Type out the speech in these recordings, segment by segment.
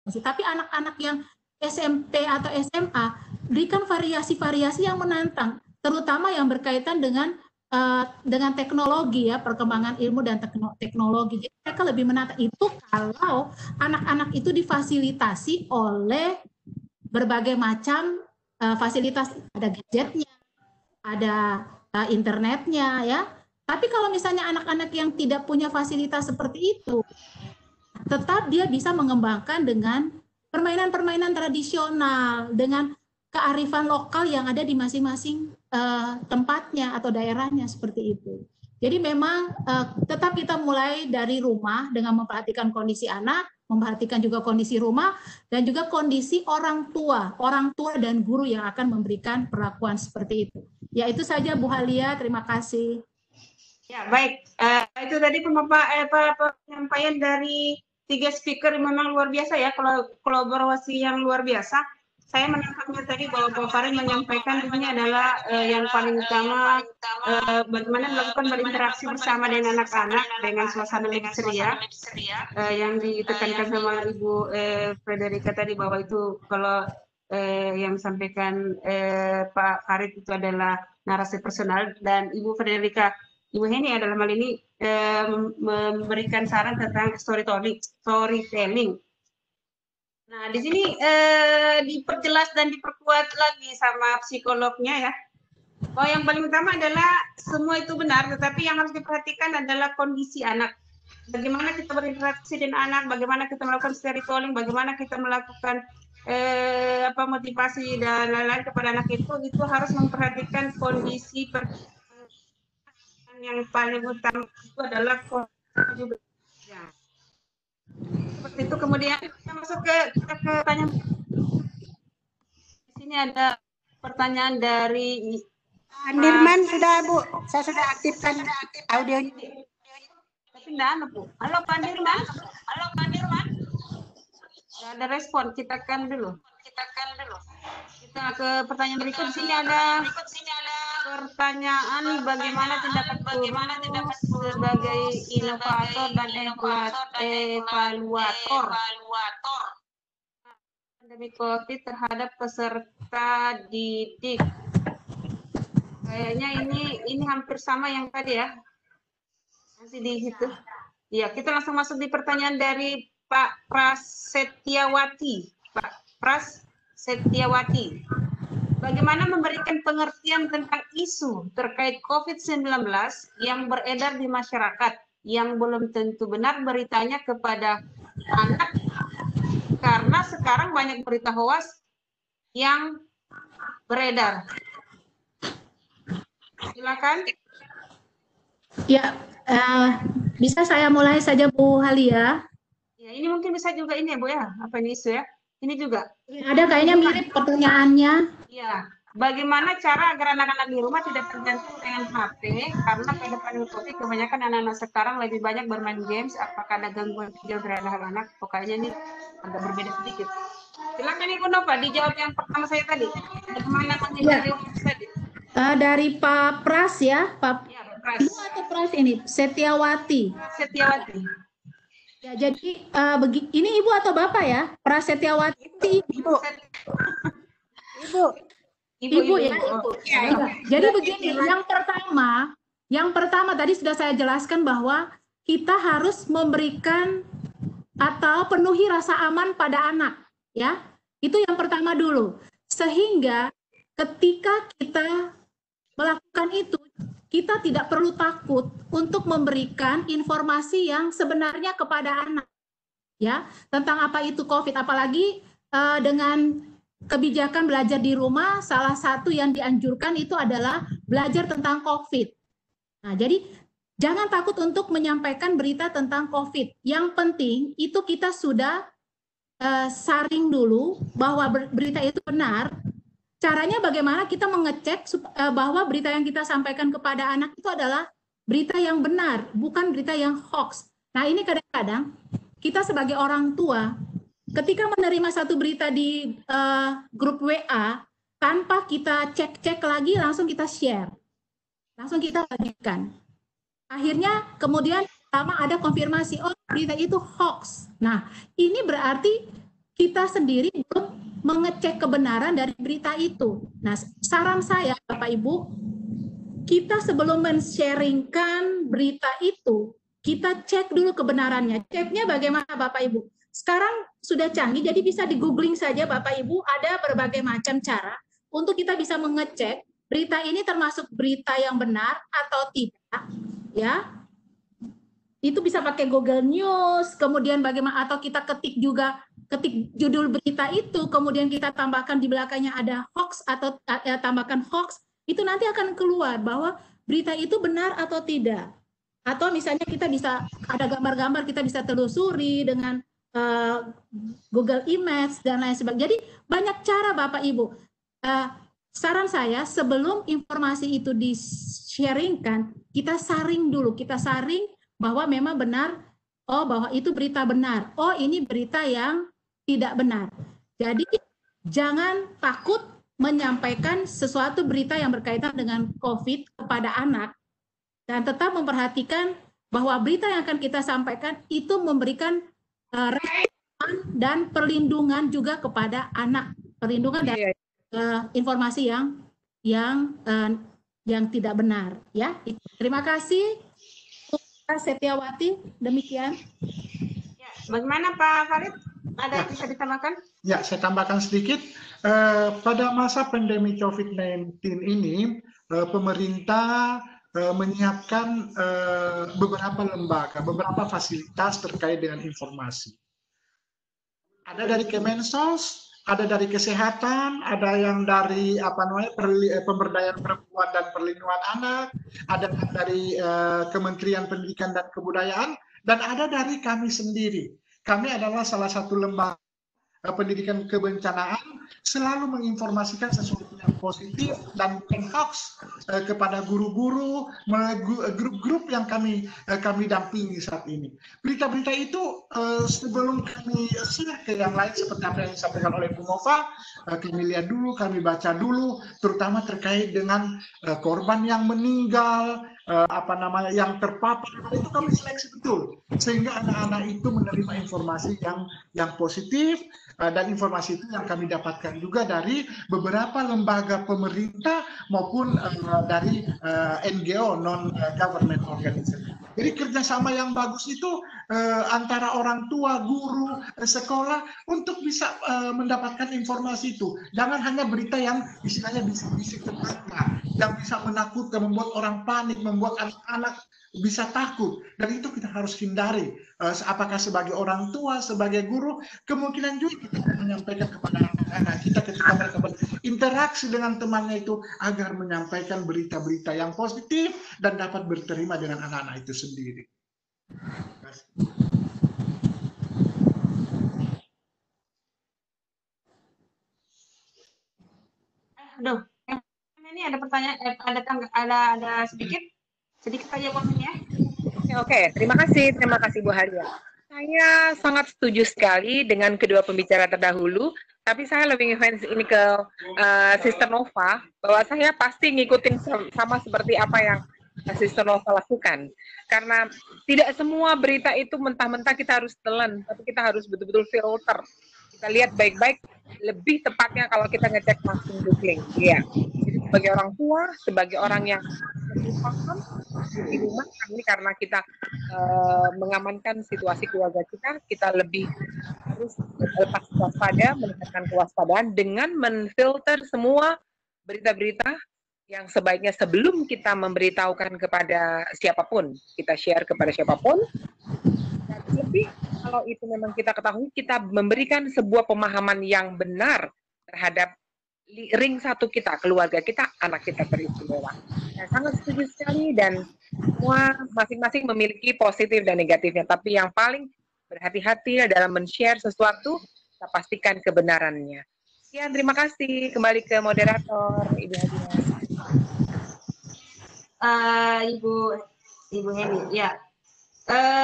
Tapi anak-anak yang SMP atau SMA berikan variasi-variasi yang menantang, terutama yang berkaitan dengan teknologi ya, perkembangan ilmu dan teknologi. Jadi mereka lebih menantang itu kalau anak-anak itu difasilitasi oleh berbagai macam fasilitas, ada gadgetnya, ada internetnya ya. Tapi kalau misalnya anak-anak yang tidak punya fasilitas seperti itu, tetap dia bisa mengembangkan dengan permainan-permainan tradisional, dengan kearifan lokal yang ada di masing-masing tempatnya atau daerahnya seperti itu. Jadi memang tetap kita mulai dari rumah dengan memperhatikan kondisi anak, memperhatikan juga kondisi rumah, dan juga kondisi orang tua dan guru yang akan memberikan perlakuan seperti itu. Ya itu saja Bu Halia, terima kasih. Ya baik, itu tadi penyampaian dari 3 speaker memang luar biasa ya, kalau kolaborasi yang luar biasa. Saya menangkapnya tadi bahwa Pak Farid menyampaikan di sini adalah yang paling utama bagaimana melakukan berinteraksi bersama dengan anak-anak dengan suasana lebih ceria, yang ditekankan sama Ibu Frederica tadi bahwa itu kalau yang sampaikan Pak Farid itu adalah narasi personal, dan Ibu Frederica, Ibu Heni adalah hal ini memberikan saran tentang storytelling. Nah, di sini diperjelas dan diperkuat lagi sama psikolognya ya. Bahwa yang paling utama adalah semua itu benar, tetapi yang harus diperhatikan adalah kondisi anak. Bagaimana kita berinteraksi dengan anak, bagaimana kita melakukan storytelling, bagaimana kita melakukan motivasi dan lain-lain kepada anak itu harus memperhatikan kondisi yang paling utama itu adalah kondisi. Seperti itu. Kemudian kita masuk ke pertanyaan. Di sini ada pertanyaan dari Nirman sudah Bu, saya sudah aktifkan audionya. Tapi enggak ada Bu. Halo Pak Nirman. Enggak ada respon. Kita kan dulu. Kita ke pertanyaan berikut. Di sini ada pertanyaan bagaimana tindakan guru sebagai inovator dan evaluator pandemi COVID terhadap peserta didik. Kayaknya ini hampir sama yang tadi ya. Masih di situ. Ya, kita langsung masuk di pertanyaan dari Pak Prasetyawati. Pak Prasetyawati. Bagaimana memberikan pengertian tentang isu terkait COVID-19 yang beredar di masyarakat yang belum tentu benar beritanya kepada anak, karena sekarang banyak berita hoax yang beredar. Silakan. Ya, bisa saya mulai saja Bu Halia? Ya, ini mungkin bisa juga ini ya Bu ya, apa ini isu ya? Ini juga. Ada kayaknya mirip pertanyaannya. Ya, bagaimana cara agar anak-anak di rumah tidak tergantung dengan HP, karena pada pandemi COVID kebanyakan anak-anak sekarang lebih banyak bermain games. Apakah ada gangguan pikiran terhadap anak-anak? Pokoknya ini agak berbeda sedikit. Silakan Ibu Nova dijawab yang pertama saya tadi. Bagaimana menghindari hoax tadi? Dari Pak Pras ya, Pak. Ya, Pras. Ibu atau Pras ini? Setiawati. Ya, jadi ini Ibu atau Bapak ya? Prasetyawati Ibu. Ibu ya. Jadi begini, yang pertama tadi sudah saya jelaskan bahwa kita harus memberikan atau penuhi rasa aman pada anak, ya. Itu yang pertama dulu. Sehingga ketika kita melakukan itu, kita tidak perlu takut untuk memberikan informasi yang sebenarnya kepada anak, ya, tentang apa itu COVID. Apalagi dengan kebijakan belajar di rumah, salah satu yang dianjurkan itu adalah belajar tentang COVID. Nah, jadi jangan takut untuk menyampaikan berita tentang COVID. Yang penting itu kita sudah saring dulu bahwa berita itu benar. Caranya bagaimana kita mengecek bahwa berita yang kita sampaikan kepada anak itu adalah berita yang benar, bukan berita yang hoax. Nah, ini kadang-kadang kita sebagai orang tua, ketika menerima satu berita di grup WA, tanpa kita cek-cek lagi, langsung kita share. Langsung kita bagikan. Akhirnya kemudian pertama ada konfirmasi, oh berita itu hoax. Nah, ini berarti kita sendiri belum mengecek kebenaran dari berita itu. Nah, saran saya Bapak Ibu, kita sebelum men-sharingkan berita itu, kita cek dulu kebenarannya. Ceknya bagaimana Bapak Ibu? Sekarang sudah canggih, jadi bisa di-googling saja Bapak Ibu, ada berbagai macam cara untuk kita bisa mengecek berita ini termasuk berita yang benar atau tidak, ya. Itu bisa pakai Google News, kemudian bagaimana, atau kita ketik judul berita itu, kemudian kita tambahkan di belakangnya ada hoax atau tambahkan hoax, itu nanti akan keluar bahwa berita itu benar atau tidak. Atau misalnya kita bisa ada gambar-gambar, kita bisa telusuri dengan Google Image dan lain sebagainya. Jadi banyak cara Bapak Ibu. Saran saya sebelum informasi itu di-sharingkan, kita saring dulu, kita saring bahwa memang benar, oh bahwa itu berita benar, oh ini berita yang tidak benar. Jadi jangan takut menyampaikan sesuatu berita yang berkaitan dengan COVID kepada anak, dan tetap memperhatikan bahwa berita yang akan kita sampaikan itu memberikan respon dan perlindungan juga kepada anak, perlindungan dari informasi yang tidak benar. Ya, terima kasih. Setiawati, demikian. Ya, bagaimana Pak Farid? Ada yang bisa ditambahkan? Ya, saya tambahkan sedikit. Pada masa pandemi COVID-19 ini, pemerintah menyiapkan beberapa lembaga, beberapa fasilitas terkait dengan informasi. Ada dari Kemensos, ada dari kesehatan, ada yang dari pemberdayaan perempuan dan perlindungan anak, ada dari Kementerian Pendidikan dan Kebudayaan, dan ada dari kami sendiri. Kami adalah salah satu lembaga pendidikan kebencanaan, selalu menginformasikan sesuatu yang positif dan bukan hoax kepada guru-guru, grup-grup yang kami dampingi saat ini. Berita-berita itu sebelum kami share ke yang lain seperti apa yang disampaikan oleh Bu Nova, kami lihat dulu, kami baca dulu, terutama terkait dengan korban yang meninggal, yang terpapar, itu kami seleksi betul sehingga anak-anak itu menerima informasi yang positif, dan informasi itu yang kami dapatkan juga dari beberapa lembaga pemerintah maupun dari NGO, non-government organization. Jadi kerjasama yang bagus itu antara orang tua, guru, sekolah untuk bisa mendapatkan informasi itu. Jangan hanya berita yang istilahnya bisik-bisik tetangga, yang bisa menakutkan, membuat orang panik, membuat anak-anak bisa takut, dan itu kita harus hindari. Apakah sebagai orang tua, sebagai guru, kemungkinan juga kita menyampaikan kepada anak-anak kita ketika mereka berinteraksi dengan temannya itu agar menyampaikan berita-berita yang positif dan dapat berterima dengan anak-anak itu sendiri. Aduh, ini ada pertanyaan, ada sedikit saja waktunya. Oke, terima kasih Bu Halia. Saya sangat setuju sekali dengan kedua pembicara terdahulu, tapi saya lebih ngefans ini ke Sister Nova, bahwa saya pasti ngikutin sama seperti apa yang Sister Nova lakukan. Karena tidak semua berita itu mentah-mentah kita harus telan, tapi kita harus betul-betul filter. Kita lihat baik-baik, lebih tepatnya kalau kita ngecek langsung googling. Iya. Jadi sebagai orang tua, sebagai orang yang paham di rumah, ini karena kita mengamankan situasi keluarga kita lebih harus lepas waspada, meningkatkan kewaspadaan dengan menfilter semua berita-berita yang sebaiknya sebelum kita memberitahukan kepada siapapun, kita share kepada siapapun. Dan lebih kalau itu memang kita ketahui, kita memberikan sebuah pemahaman yang benar terhadap ring satu kita, keluarga kita, anak kita teristimewa. Saya sangat setuju sekali, dan semua masing-masing memiliki positif dan negatifnya. Tapi yang paling berhati-hati dalam men-share sesuatu, kita pastikan kebenarannya. Sekian, terima kasih. Kembali ke moderator, Ibu Hadia. Ibu Heni, ya.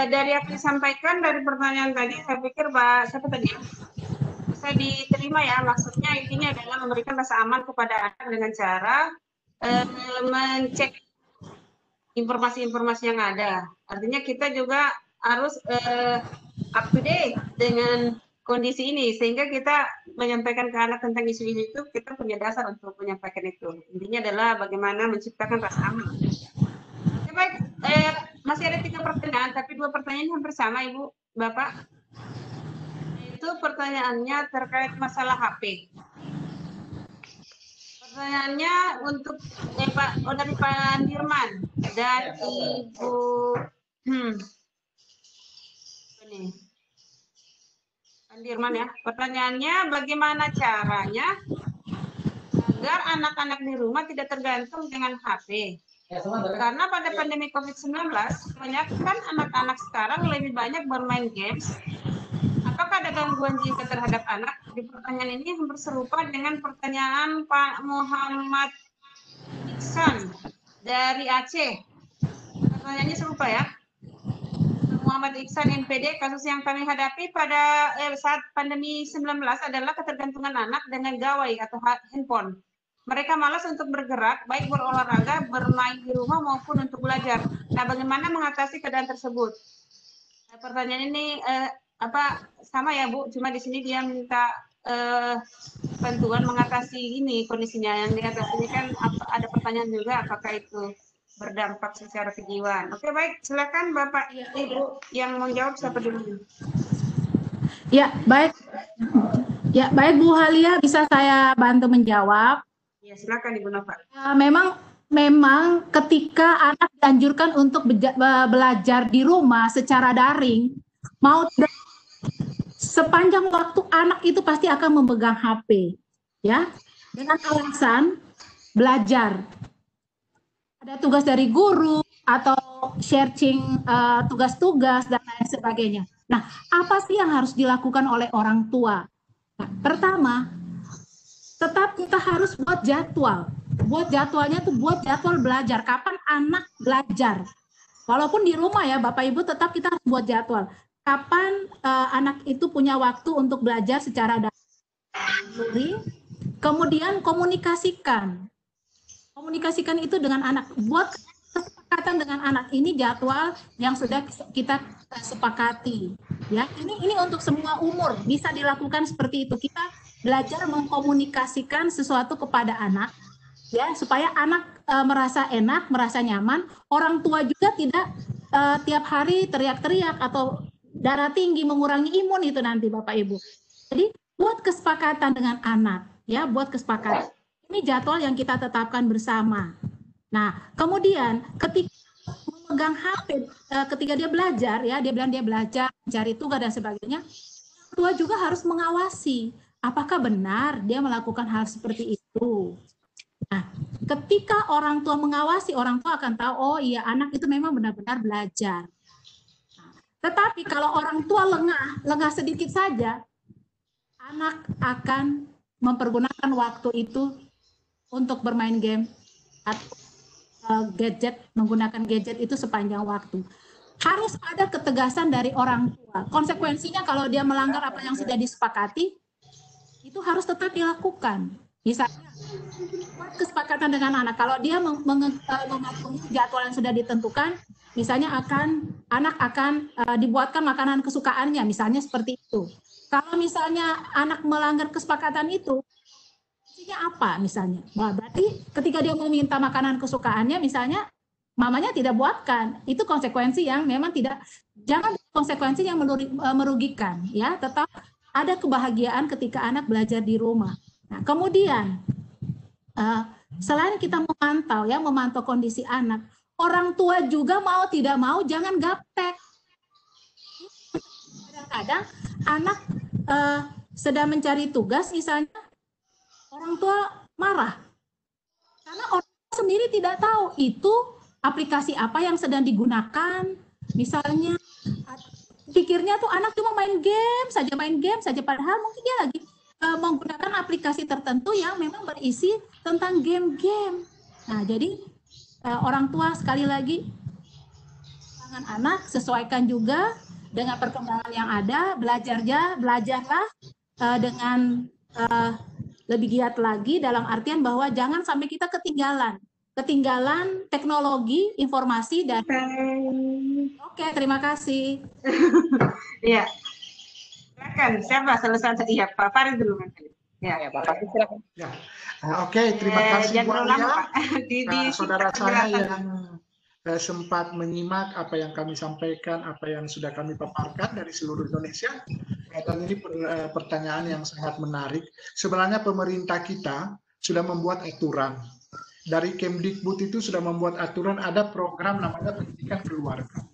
Dari yang disampaikan dari pertanyaan tadi, saya pikir siapa tadi? Bisa diterima ya, maksudnya intinya adalah memberikan rasa aman kepada anak dengan cara mencek informasi-informasi yang ada. Artinya kita juga harus up to date dengan kondisi ini, sehingga kita menyampaikan ke anak tentang isu-isu itu, kita punya dasar untuk menyampaikan itu. Intinya adalah bagaimana menciptakan rasa aman. Oke, baik, masih ada 3 pertanyaan, tapi 2 pertanyaan hampir sama, Ibu, Bapak. Itu pertanyaannya terkait masalah HP. Pertanyaannya untuk dari Pak Dirman dan Ibu ini. Pak Dirman ya. Pertanyaannya, bagaimana caranya agar anak-anak di rumah tidak tergantung dengan HP? Karena pada pandemi COVID-19, kebanyakan anak-anak sekarang lebih banyak bermain games. Apakah ada gangguan jiwa terhadap anak? Di pertanyaan ini hampir serupa dengan pertanyaan Pak Muhammad Iksan dari Aceh. Pertanyaannya serupa ya. Muhammad Iksan NPD, kasus yang kami hadapi pada saat pandemi 19 adalah ketergantungan anak dengan gawai atau handphone. Mereka malas untuk bergerak, baik berolahraga, bermain di rumah maupun untuk belajar. Nah, bagaimana mengatasi keadaan tersebut? Pertanyaan ini sama ya Bu, cuma di sini dia minta bantuan mengatasi ini kondisinya. Yang di atas ini kan ada pertanyaan juga, apakah itu berdampak secara kejiwaan. Oke, baik, silakan Bapak Ibu yang menjawab siapa dulu. Ya, baik. Ya, baik Bu Halia, bisa saya bantu menjawab? Ya, silakan Ibu Nova. Memang ketika anak dianjurkan untuk belajar di rumah secara daring, mau tidak, sepanjang waktu anak itu pasti akan memegang HP, ya, dengan alasan belajar. Ada tugas dari guru atau sharing tugas-tugas dan lain sebagainya. Nah, apa sih yang harus dilakukan oleh orang tua? Nah, pertama, tetap kita harus buat jadwal. Buat jadwalnya tuh buat jadwal belajar. Kapan anak belajar? Walaupun di rumah ya, Bapak Ibu, tetap kita harus buat jadwal. Kapan anak itu punya waktu untuk belajar secara daring. Kemudian komunikasikan itu dengan anak, buat kesepakatan dengan anak. Ini jadwal yang sudah kita sepakati ya. Ini untuk semua umur bisa dilakukan seperti itu. Kita belajar mengkomunikasikan sesuatu kepada anak ya, supaya anak merasa enak, merasa nyaman. Orang tua juga tidak tiap hari teriak-teriak atau darah tinggi, mengurangi imun itu nanti Bapak Ibu. Jadi buat kesepakatan dengan anak ya, buat kesepakatan. Ini jadwal yang kita tetapkan bersama. Nah, kemudian ketika memegang HP, ketika dia belajar, ya, dia bilang dia belajar, mencari tugas dan sebagainya, orang tua juga harus mengawasi apakah benar dia melakukan hal seperti itu. Nah, ketika orang tua mengawasi, orang tua akan tahu, oh iya, anak itu memang benar-benar belajar. Nah, tetapi kalau orang tua lengah sedikit saja, anak akan mempergunakan waktu itu untuk bermain game atau gadget, menggunakan gadget itu sepanjang waktu. Harus ada ketegasan dari orang tua. Konsekuensinya kalau dia melanggar apa yang sudah disepakati, itu harus tetap dilakukan. Misalnya, kesepakatan dengan anak, kalau dia mematuhi jadwal yang sudah ditentukan, misalnya anak akan dibuatkan makanan kesukaannya, misalnya seperti itu. Kalau misalnya anak melanggar kesepakatan itu, apa misalnya? Nah, berarti ketika dia meminta makanan kesukaannya, misalnya mamanya tidak buatkan, itu konsekuensi yang memang tidak, jangan konsekuensi yang merugikan, ya. Tetap ada kebahagiaan ketika anak belajar di rumah. Nah, kemudian selain kita memantau kondisi anak, orang tua juga mau tidak mau jangan gaptek. Kadang-kadang anak sedang mencari tugas, misalnya orang tua marah karena orang tua sendiri tidak tahu itu aplikasi apa yang sedang digunakan. Misalnya pikirnya tuh anak cuma main game saja, padahal mungkin dia lagi menggunakan aplikasi tertentu yang memang berisi tentang game-game. Nah, jadi orang tua sekali lagi, dengan anak sesuaikan juga dengan perkembangan yang ada, belajarlah dengan lebih giat lagi, dalam artian bahwa jangan sampai kita ketinggalan teknologi, informasi, dan Oke, terima kasih. Iya. Silakan, siapa selesai? Iya, Pak Farid dulu. Ya, Pak Farid silakan. Ya, oke, terima kasih Bu Jangan lama, Alia. Pak. Saudara saya penjelasan. yang sempat menyimak apa yang kami sampaikan, apa yang sudah kami paparkan dari seluruh Indonesia. Dan ini pertanyaan yang sangat menarik. Sebenarnya pemerintah kita sudah membuat aturan. Dari Kemdikbud itu sudah membuat aturan, ada program namanya pendidikan keluarga.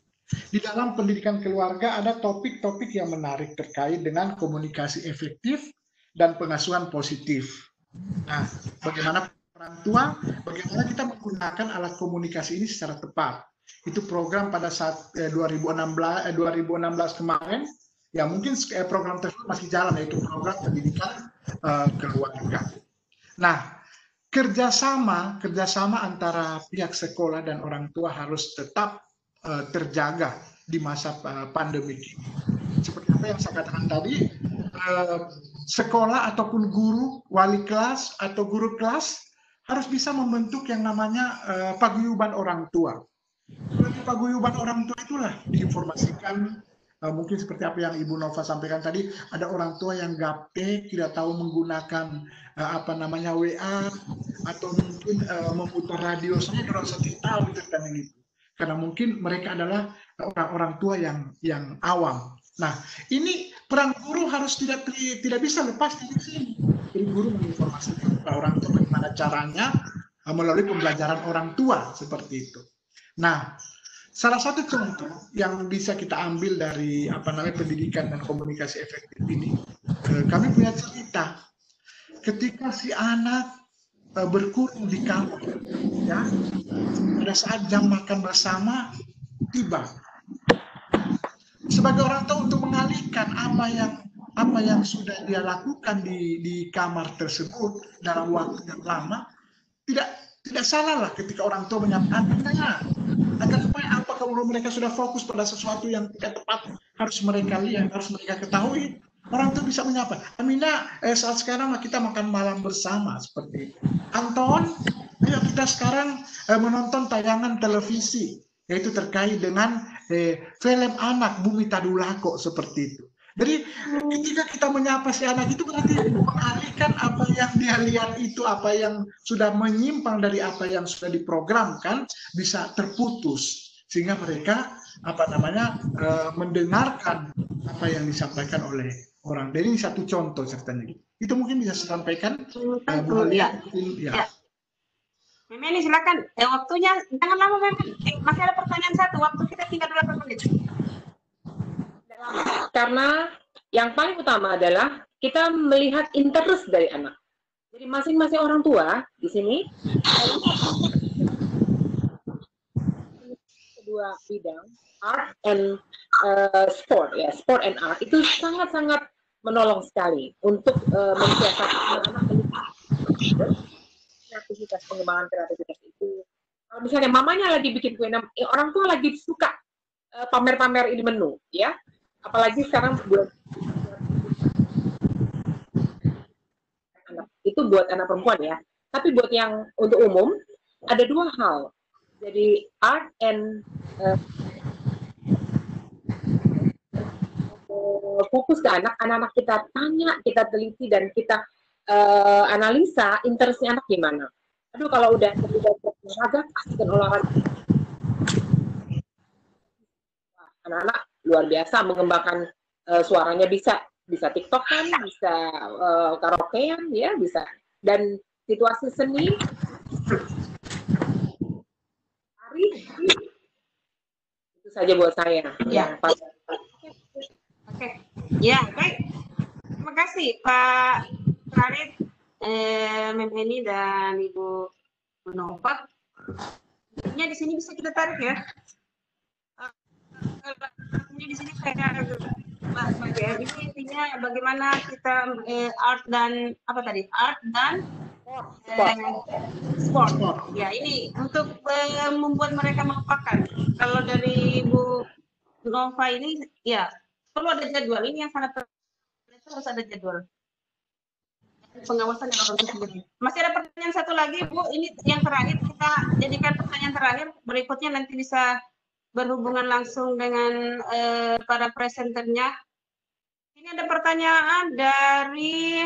Di dalam pendidikan keluarga ada topik-topik yang menarik terkait dengan komunikasi efektif dan pengasuhan positif. Nah, bagaimana orang tua, bagaimana kita menggunakan alat komunikasi ini secara tepat. Itu program pada saat 2016 kemarin, ya mungkin program tersebut masih jalan, yaitu program pendidikan keluarga. Nah, kerjasama antara pihak sekolah dan orang tua harus tetap terjaga di masa pandemi ini. Seperti apa yang saya katakan tadi, sekolah ataupun guru, wali kelas atau guru kelas harus bisa membentuk yang namanya paguyuban orang tua. Melalui paguyuban orang tua itulah diinformasikan, mungkin seperti apa yang Ibu Nova sampaikan tadi, ada orang tua yang gaptek, tidak tahu menggunakan WA atau mungkin memutar radio. Saya tidak tahu tentang itu. Karena mungkin mereka adalah orang-orang tua yang awam. Nah, ini peran guru harus tidak bisa lepas dari sini. Jadi guru menginformasikan kepada orang tua bagaimana caranya melalui pembelajaran orang tua seperti itu. Nah, salah satu contoh yang bisa kita ambil dari pendidikan dan komunikasi efektif ini, kami punya cerita. Ketika si anak berkurung di kamar, ya, pada saat jam makan bersama tiba. Sebagai orang tua untuk mengalihkan apa yang sudah dia lakukan di kamar tersebut dalam waktu yang lama, tidak salah lah ketika orang tua menyampaikan agar supaya kalau mereka sudah fokus pada sesuatu yang tidak tepat harus mereka lihat, harus mereka ketahui. Orang tua bisa menyapa, Amina, saat sekarang kita makan malam bersama seperti itu. Anton, ayo kita sekarang menonton tayangan televisi, yaitu terkait dengan film anak Bumi Tadulako seperti itu. Jadi ketika kita menyapa si anak itu berarti mengalihkan apa yang dia lihat itu, apa yang sudah menyimpang dari apa yang sudah diprogramkan bisa terputus sehingga mereka mendengarkan apa yang disampaikan oleh orang. Jadi ini satu contoh ceritanya. Itu mungkin bisa saya sampaikan. Ya. Memeni silakan. Waktunya jangan lama, Memeni. Masih ada pertanyaan satu. Waktu kita tinggal 8 menit. Karena yang paling utama adalah kita melihat interest dari anak. Jadi masing-masing orang tua di sini kedua bidang art and sport, ya, sport and art itu sangat-sangat menolong sekali untuk mensiasati anak kreativitas, pengembangan kreativitas itu. Kalau misalnya mamanya lagi bikin kue, orang tua lagi suka pamer-pamer ini menu, ya. Apalagi sekarang itu buat anak perempuan ya. Tapi buat yang untuk umum ada dua hal. Jadi art and fokus ke anak-anak kita tanya, kita teliti dan kita analisa interestnya anak gimana. Aduh kalau udah olahraga, kasihkan olahraga. Anak-anak luar biasa mengembangkan suaranya, bisa TikTok-an, bisa karaokean, ya bisa. Dan situasi seni, hari itu saja buat saya. Ya. Oke. Ya, baik. Terima kasih Pak Farid, Memeni dan Ibu Nova. Di sini bisa kita tarik ya. Di sini saya bahas ya. Ini intinya bagaimana kita art dan sport. Ya, ini untuk membuat mereka melupakan. Kalau dari Ibu Nova ini, ya perlu ada jadwal. Ini yang sangat harus ada jadwal. Pengawasan yang harus sendiri. Masih ada pertanyaan satu lagi, Bu. Ini yang terakhir, kita jadikan pertanyaan terakhir. Berikutnya nanti bisa berhubungan langsung dengan para presenternya. Ini Ini ada pertanyaan dari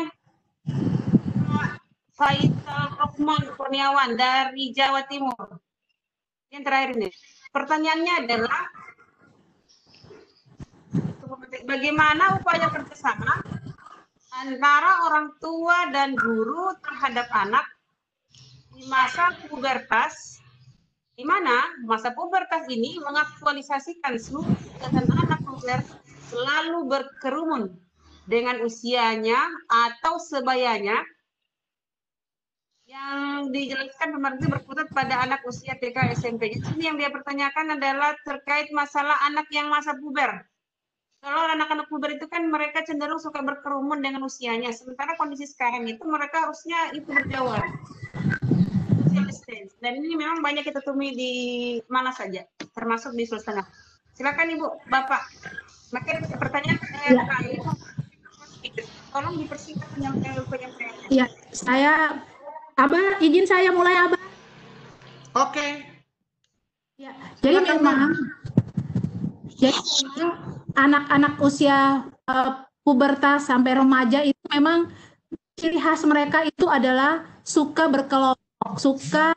Faisal Rohman Kurniawan dari Jawa Timur. Yang terakhir ini, pertanyaannya adalah bagaimana upaya kerjasama antara orang tua dan guru terhadap anak di masa pubertas, di mana masa pubertas ini mengaktualisasikan seluruh kegiatan anak puber selalu berkerumun dengan usianya atau sebayanya. Yang dijelaskan pemerintah berkutat pada anak usia TK SMP. Jadi yang dia pertanyakan adalah terkait masalah anak yang masa puber. Kalau anak-anak puber itu kan mereka cenderung suka berkerumun dengan usianya. Sementara kondisi sekarang itu mereka harusnya itu berjauhan. Social distance. Dan ini memang banyak kita temui di mana saja, termasuk di Sulawesi Tengah. Silakan Ibu, Bapak. Makin pertanyaan saya tolong dipersingkat penyampaiannya. Ya, saya Abah, izin saya mulai, Abah. Oke. Ya, jadi memang anak-anak usia pubertas sampai remaja itu memang ciri khas mereka itu adalah suka berkelompok, suka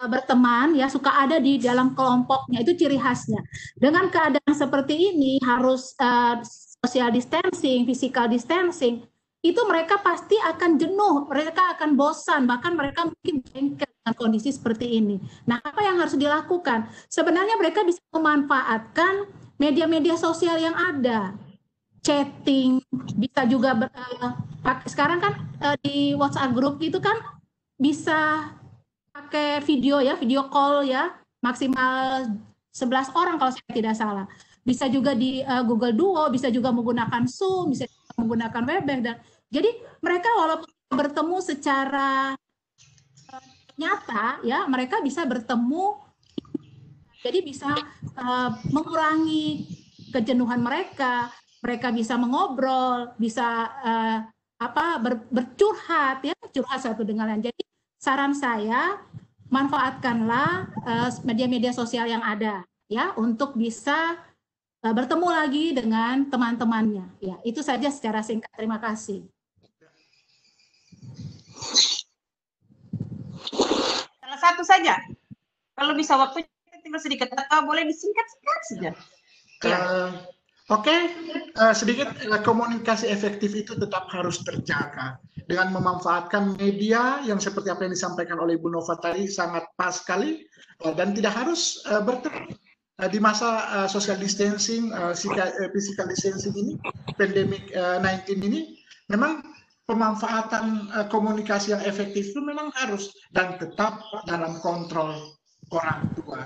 berteman, ya, suka ada di dalam kelompoknya, itu ciri khasnya. Dengan keadaan seperti ini harus social distancing, physical distancing, itu mereka pasti akan jenuh, mereka akan bosan, bahkan mereka mungkin jengkel dengan kondisi seperti ini. Nah, apa yang harus dilakukan? Sebenarnya mereka bisa memanfaatkan media-media sosial yang ada, chatting, bisa juga sekarang kan di WhatsApp group itu kan bisa pakai video ya, video call ya, maksimal 11 orang kalau saya tidak salah. Bisa juga di Google Duo, bisa juga menggunakan Zoom, bisa menggunakan Webex, dan jadi mereka walaupun bertemu secara nyata ya, mereka bisa bertemu, jadi bisa mengurangi kejenuhan mereka bisa mengobrol, bisa bercurhat ya, curhat satu dengan lain. Jadi saran saya, manfaatkanlah media-media sosial yang ada ya untuk bisa bertemu lagi dengan teman-temannya. Ya, itu saja secara singkat. Terima kasih. Salah satu saja. Kalau bisa waktunya tinggal sedikit atau boleh disingkat-singkat saja. Oke, sedikit komunikasi efektif itu tetap harus terjaga dengan memanfaatkan media yang seperti apa yang disampaikan oleh Bu Nova tadi, sangat pas sekali, dan tidak harus bertemu. Di masa social distancing, physical distancing ini, pandemic 19 ini, memang pemanfaatan komunikasi yang efektif itu memang harus dan tetap dalam kontrol orang tua.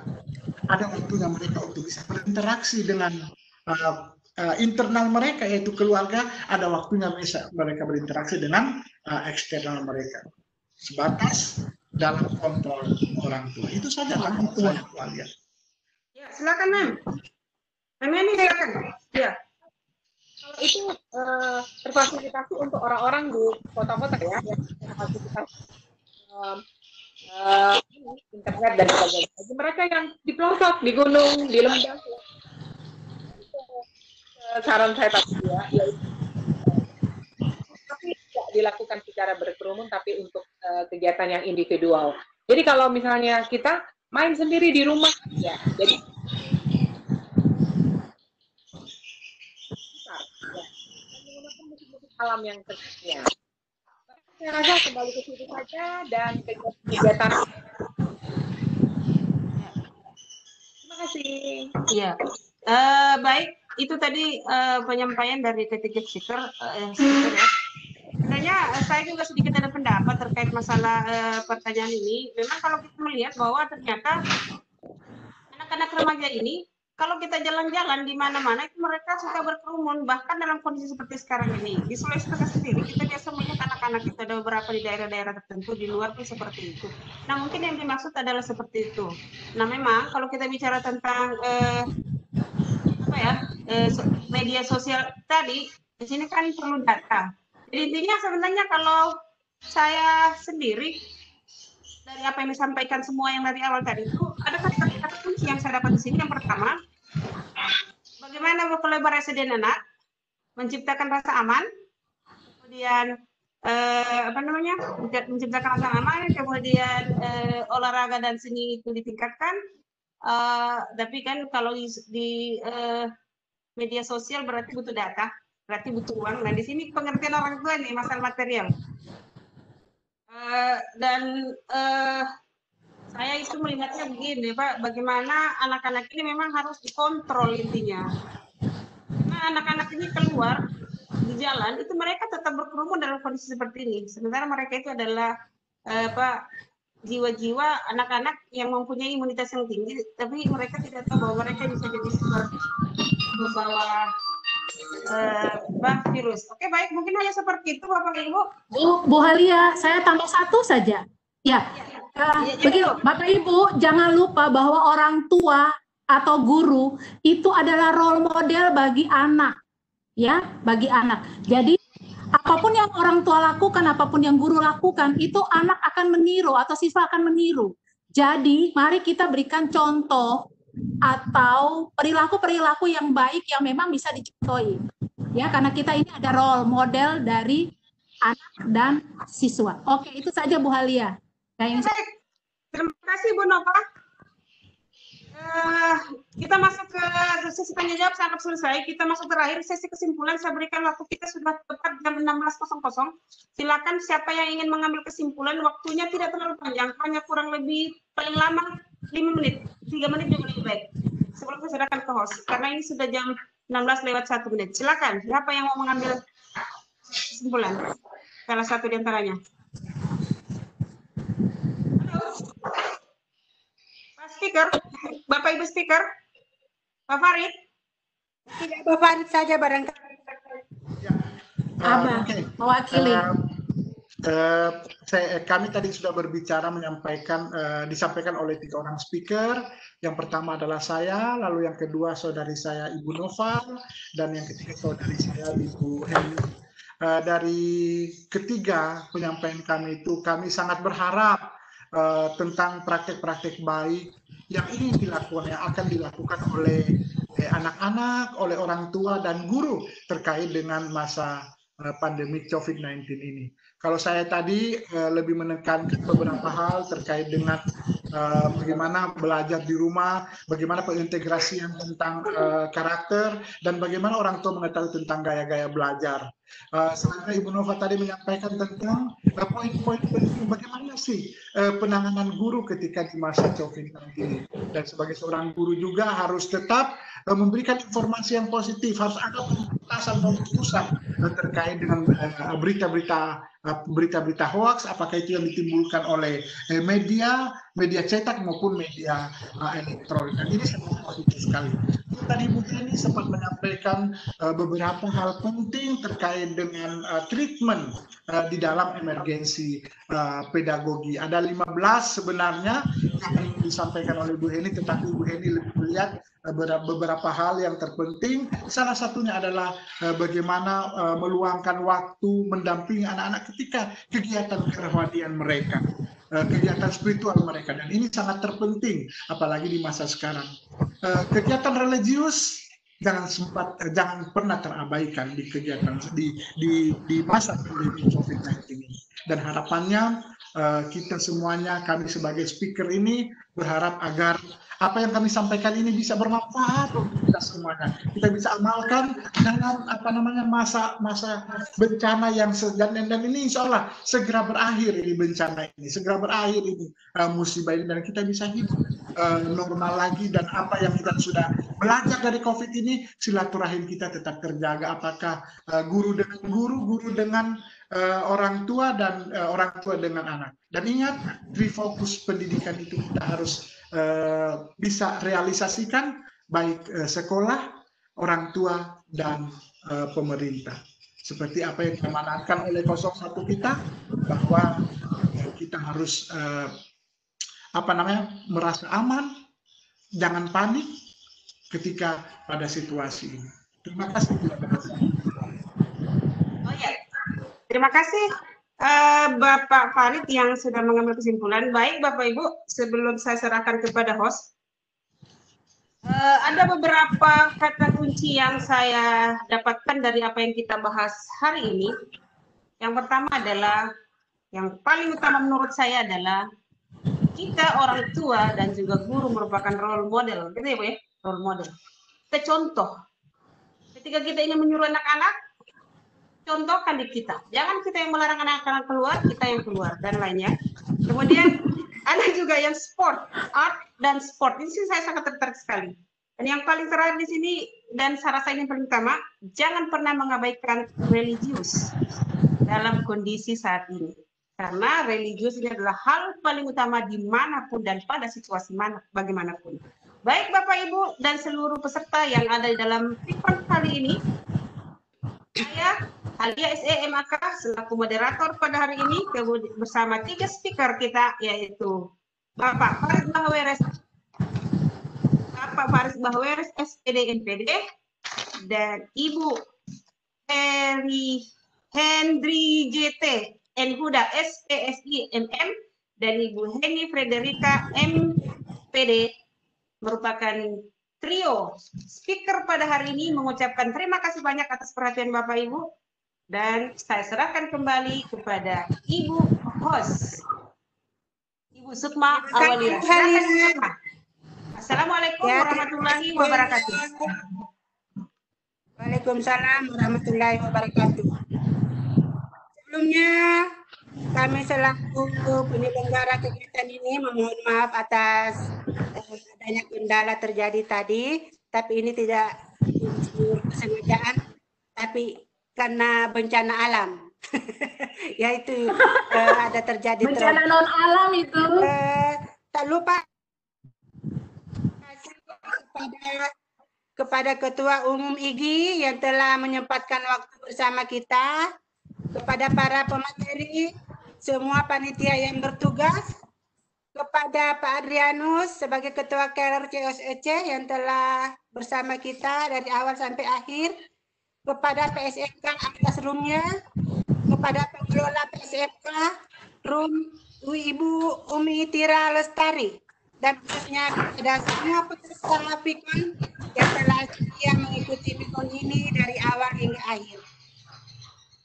Ada waktunya mereka untuk bisa berinteraksi dengan internal mereka, yaitu keluarga, ada waktunya mereka berinteraksi dengan eksternal mereka. Sebatas dalam kontrol orang tua. Itu saja lah saya lihat. Ya, silakan Mem. Mem ini silakan. Ya. Kalau itu terfasilitasi untuk orang-orang di kota-kota ya, yang fasilitas internet dan sebagainya. Bagi mereka yang di pelosok, di gunung, di lembah, itu saran saya tadi ya, tapi tidak dilakukan secara berkerumun, tapi untuk kegiatan yang individual. Jadi kalau misalnya kita main sendiri di rumah, ya, jadi menggunakan musik-musik alam yang tersedia. Saya rasa kembali ke situ saja dan kegiatan. Terima kasih. Iya. Baik, itu tadi penyampaian dari ketiga speaker ya. Sebenarnya saya juga sedikit ada pendapat terkait masalah pertanyaan ini. Memang kalau kita melihat bahwa ternyata anak-anak remaja ini, kalau kita jalan-jalan di mana-mana itu mereka suka berkerumun, bahkan dalam kondisi seperti sekarang ini. Di Sulawesi Tengah sendiri kita biasa melihat anak-anak kita ada beberapa di daerah-daerah tertentu, di luar pun seperti itu. Nah, mungkin yang dimaksud adalah seperti itu. Nah, memang kalau kita bicara tentang media sosial tadi, di sini kan perlu data. Jadi intinya sebenarnya kalau saya sendiri dari apa yang disampaikan semua yang dari awal tadi itu ada kata-kata kunci yang saya dapat di sini. Yang pertama, bagaimana berkolaborasi dengan anak, menciptakan rasa aman, kemudian menciptakan rasa aman, kemudian olahraga dan seni itu ditingkatkan. Tapi kan kalau di media sosial berarti butuh data, berarti butuh uang. Nah, di sini pengertian orang tua nih, masalah material. Dan saya itu melihatnya begini, Pak, bagaimana anak-anak ini memang harus dikontrol intinya. Karena anak-anak ini keluar di jalan, itu mereka tetap berkerumun dalam kondisi seperti ini. Sementara mereka itu adalah jiwa-jiwa anak-anak yang mempunyai imunitas yang tinggi, tapi mereka tidak tahu bahwa mereka bisa jadi membawa virus. Oke, baik, mungkin hanya seperti itu, Bapak Ibu. Bu Halia, saya tambah satu saja. Ya, begini, Bapak Ibu, jangan lupa bahwa orang tua atau guru itu adalah role model bagi anak, ya, bagi anak. Jadi apapun yang orang tua lakukan, apapun yang guru lakukan, itu anak akan meniru atau siswa akan meniru. Jadi, mari kita berikan contoh atau perilaku-perilaku yang baik yang memang bisa dicontohi. Ya, karena kita ini ada role model dari anak dan siswa. Oke, itu saja Bu Halia. Baik. Terima kasih Bu Nova. Kita masuk ke sesi tanya jawab sampai selesai. Kita masuk terakhir sesi kesimpulan. Saya berikan waktu kita sudah tepat jam 16.00. Silakan siapa yang ingin mengambil kesimpulan. Waktunya tidak terlalu panjang, hanya kurang lebih paling lama 5 menit. 3 menit juga lebih baik. Sebelum saya serahkan ke host. Karena ini sudah jam 16:01. Silakan. Siapa yang mau mengambil kesimpulan? Salah satu di antaranya. Speaker, Bapak Ibu speaker, Pak Farid. Tidak, Pak Farid saja barangkali. Abah, mewakili. Kami tadi sudah berbicara menyampaikan, disampaikan oleh 3 orang speaker. Yang pertama adalah saya, lalu yang kedua saudari saya Ibu Nova, dan yang ketiga saudari saya Ibu Heni. Dari ketiga penyampaian kami itu, kami sangat berharap tentang praktek-praktek baik yang ingin dilakukan, yang akan dilakukan oleh anak-anak, oleh orang tua dan guru terkait dengan masa pandemi COVID-19 ini. Kalau saya tadi lebih menekankan beberapa hal terkait dengan bagaimana belajar di rumah, bagaimana pengintegrasian tentang karakter, dan bagaimana orang tua mengetahui tentang gaya-gaya belajar. Selanjutnya Ibu Nova tadi menyampaikan tentang poin-poin penting bagaimana sih penanganan guru ketika di masa COVID-19 ini. Dan sebagai seorang guru juga harus tetap memberikan informasi yang positif, harus ada pembatasan terkait dengan berita-berita hoax, apakah itu yang ditimbulkan oleh media cetak maupun media elektronik. Dan ini sangat positif sekali. Tadi Bu Heni sempat menyampaikan beberapa hal penting terkait dengan treatment di dalam emergensi pedagogi. Ada 15 sebenarnya yang disampaikan oleh Bu Heni, tetapi Bu Heni lebih melihat beberapa hal yang terpenting. Salah satunya adalah bagaimana meluangkan waktu mendampingi anak-anak ketika kegiatan kerohanian mereka, kegiatan spiritual mereka, dan ini sangat terpenting apalagi di masa sekarang. Kegiatan religius jangan pernah terabaikan di kegiatan di masa pandemi COVID-19 ini. Dan harapannya kita semuanya, kami sebagai speaker ini berharap agar apa yang kami sampaikan ini bisa bermanfaat untuk kita semuanya. Kita bisa amalkan dalam masa bencana yang dan ini insya Allah segera berakhir ini bencana ini, segera berakhir ini musibah ini, dan kita bisa hidup normal lagi. Dan apa yang kita sudah belajar dari COVID ini, silaturahim kita tetap terjaga. Apakah guru dengan guru dengan orang tua, dan orang tua dengan anak. Dan ingat, trifokus pendidikan itu kita harus bisa realisasikan, baik sekolah, orang tua, dan pemerintah. Seperti apa yang diamanatkan oleh 01 kita, bahwa kita harus merasa aman, jangan panik ketika pada situasi ini. Terima kasih. Terima kasih Bapak Farid yang sudah mengambil kesimpulan. Baik Bapak Ibu, sebelum saya serahkan kepada host, Ada beberapa kata kunci yang saya dapatkan dari apa yang kita bahas hari ini. Yang pertama adalah, yang paling utama menurut saya adalah kita orang tua dan juga guru merupakan role model, gitu ya Bu ya, role model. Kita contoh. Ketika kita ingin menyuruh anak-anak, contohkan di kita. Jangan kita yang melarang anak-anak keluar, kita yang keluar dan lainnya. Kemudian ada juga yang sport, art dan sport. Ini sih saya sangat tertarik sekali. Dan yang paling terakhir di sini dan saya rasa ini paling utama, jangan pernah mengabaikan religius dalam kondisi saat ini. Karena religius ini adalah hal paling utama dimanapun dan pada situasi mana, bagaimanapun. Baik Bapak Ibu dan seluruh peserta yang ada di dalam Pikon kali ini, saya Halia SE MAK selaku moderator pada hari ini bersama 3 speaker kita, yaitu Bapak Faris Bahweres, Bapak Faris Bahweres SPD NPD, dan Ibu Hendri JT Huda SPSI MM, dan Ibu Heni Frederika MPD, merupakan trio speaker pada hari ini. Mengucapkan terima kasih banyak atas perhatian Bapak Ibu, dan saya serahkan kembali kepada Ibu host, Ibu Sukma Awalira. Assalamualaikum warahmatullahi wabarakatuh. Waalaikumsalam warahmatullahi wabarakatuh. Sebelumnya, kami selaku penyelenggara kegiatan ini memohon maaf atas adanya kendala terjadi tadi, tapi ini tidak kesengajaan, tapi karena bencana alam, yaitu ada terjadi bencana non alam itu. Tak lupa kepada Ketua Umum IGI yang telah menyempatkan waktu bersama kita, kepada para pemateri, semua panitia yang bertugas, kepada Pak Adrianus sebagai Ketua Keler COSEC yang telah bersama kita dari awal sampai akhir, kepada PSMK atas roomnya, kepada pengelola PSMK, room Ibu Umi Tira Lestari, dan khususnya kepada semua peserta Pikon yang telah setia mengikuti Pikon ini dari awal hingga akhir.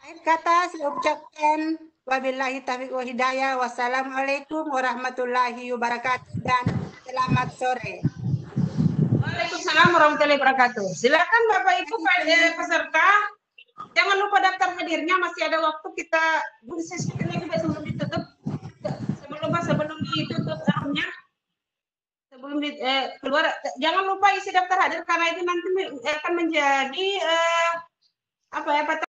Akhir kata saya ucapkan wabillahi taufiq wa hidayah. Wassalamualaikum warahmatullahi wabarakatuh dan selamat sore. Waalaikumsalam warahmatullahi wabarakatuh. Silakan Bapak Ibu peserta, jangan lupa daftar hadirnya, masih ada waktu. Kita sesinya juga sebelum ditutup, sebelum ditutup roomnya, sebelum keluar, jangan lupa isi daftar hadir karena itu nanti akan menjadi apa ya,